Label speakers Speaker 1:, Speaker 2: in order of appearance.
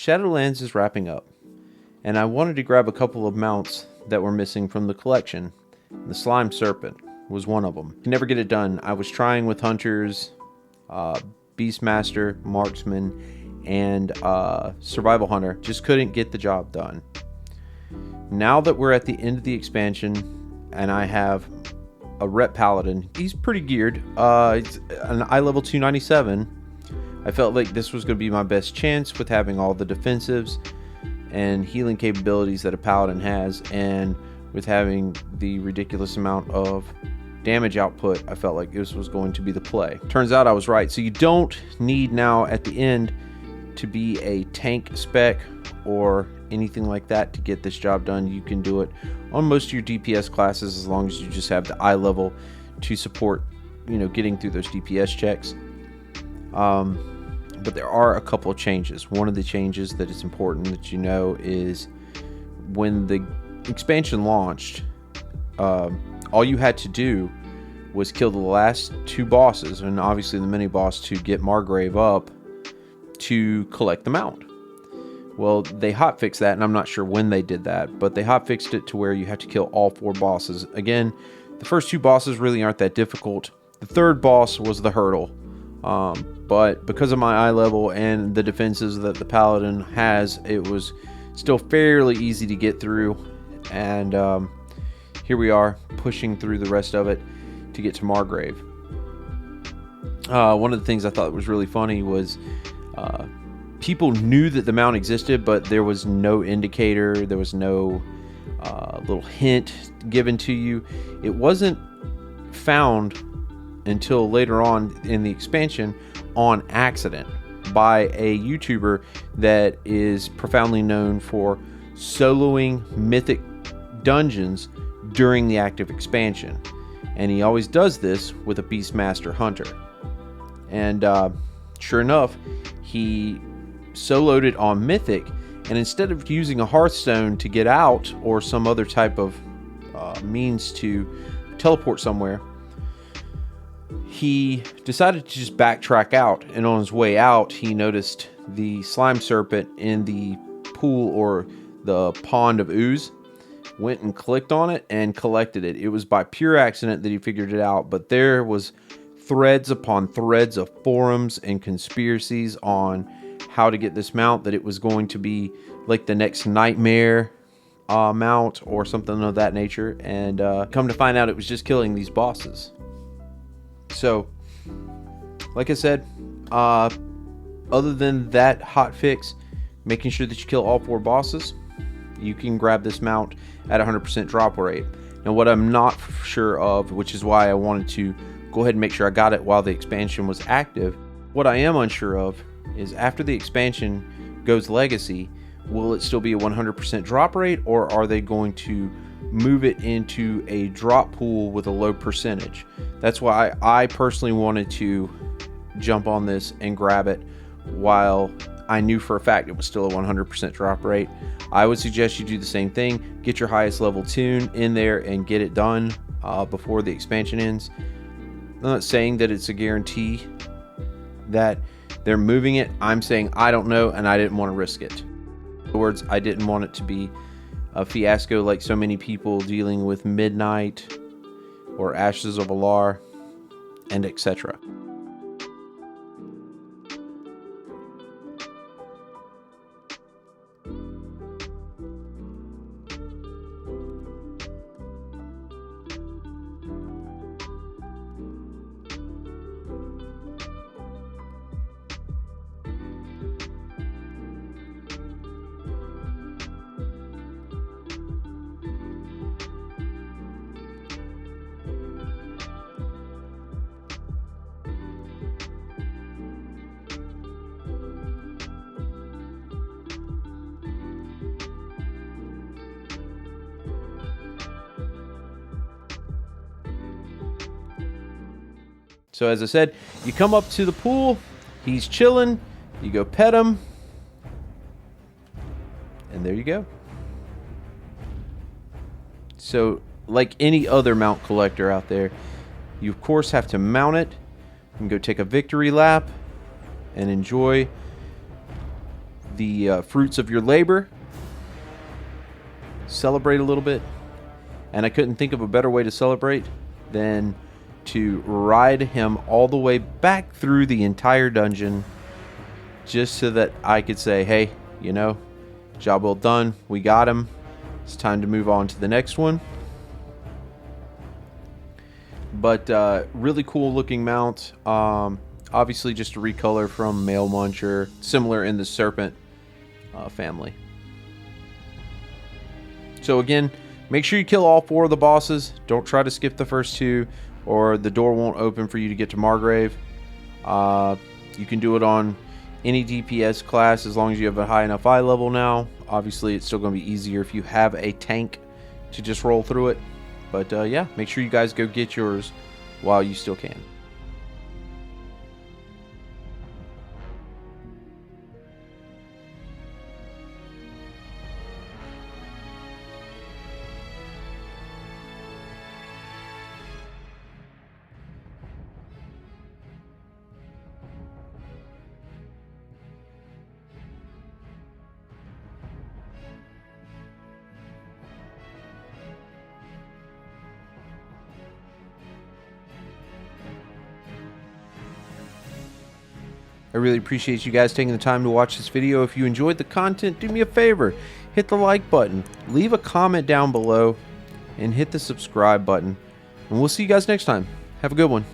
Speaker 1: Shadowlands is wrapping up, and I wanted to grab a couple of mounts that were missing from the collection. The Slime Serpent was one of them. Could never get it done. I was trying with Hunters, Beastmaster, Marksman, and Survival Hunter. Just couldn't get the job done. Now that we're at the end of the expansion, and I have a Rep Paladin, he's pretty geared. It's an eye level 297. I felt like this was going to be my best chance with having all the defensives and healing capabilities that a Paladin has, and with having the ridiculous amount of damage output. I felt like this was going to be the play. Turns out I was right. So you don't need now at the end to be a tank spec or anything like that to get this job done. You can do it on most of your DPS classes as long as you just have the eye level to support, getting through those DPS checks. But there are a couple of changes. One of the changes that is important that you know is when the expansion launched, all you had to do was kill the last 2 bosses, and obviously the mini boss, to get Margrave up to collect the mount. Well, they hotfixed that, and I'm not sure when they did that, but they hotfixed it to where you have to kill all 4 bosses. Again, the first 2 bosses really aren't that difficult. The 3rd boss was the hurdle. But because of my eye level and the defenses that the Paladin has, it was still fairly easy to get through. And here we are, pushing through the rest of it to get to Margrave. One of the things I thought was really funny was people knew that the mount existed, but there was no indicator, there was no little hint given to you. It wasn't found until later on in the expansion on accident by a YouTuber that is profoundly known for soloing mythic dungeons during the active expansion. And he always does this with a Beastmaster Hunter. And sure enough, he soloed it on Mythic, and instead of using a Hearthstone to get out or some other type of means to teleport somewhere, he decided to just backtrack out. And on his way out, he noticed the Slime Serpent in the pool or the pond of ooze, went and clicked on it and collected it. It was by pure accident that he figured it out, but there was threads upon threads of forums and conspiracies on how to get this mount, that it was going to be like the next Nightmare mount or something of that nature, and come to find out it was just killing these bosses. So, like I said, other than that hotfix, making sure that you kill all 4 bosses, you can grab this mount at 100% drop rate. Now, what I'm not sure of, which is why I wanted to go ahead and make sure I got it while the expansion was active, what I am unsure of is after the expansion goes legacy, will it still be a 100% drop rate, or are they going to move it into a drop pool with a low percentage? That's why I personally wanted to jump on this and grab it while I knew for a fact it was still a 100% drop rate. I would suggest you do the same thing. Get your highest level tune in there and get it done before the expansion ends. I'm not saying that it's a guarantee that they're moving it. I'm saying I don't know, and I didn't want to risk it. In other words, I didn't want it to be a fiasco like so many people dealing with Midnight or Ashes of Alar and etc. So as I said, you come up to the pool, he's chilling, you go pet him, and there you go. So like any other mount collector out there, you of course have to mount it and go take a victory lap and enjoy the fruits of your labor. Celebrate a little bit. And I couldn't think of a better way to celebrate than to ride him all the way back through the entire dungeon, just so that I could say, hey, you know, job well done. We got him. It's time to move on to the next one. But really cool looking mount. Obviously just a recolor from Male Muncher, similar in the Serpent family. So again, make sure you kill all 4 of the bosses. Don't try to skip the first 2, or the door won't open for you to get to Margrave. You can do it on any DPS class as long as you have a high enough eye level now. Obviously, it's still going to be easier if you have a tank to just roll through it. But yeah, make sure you guys go get yours while you still can. I really appreciate you guys taking the time to watch this video. If you enjoyed the content, do me a favor. Hit the like button, leave a comment down below, and hit the subscribe button. And we'll see you guys next time. Have a good one.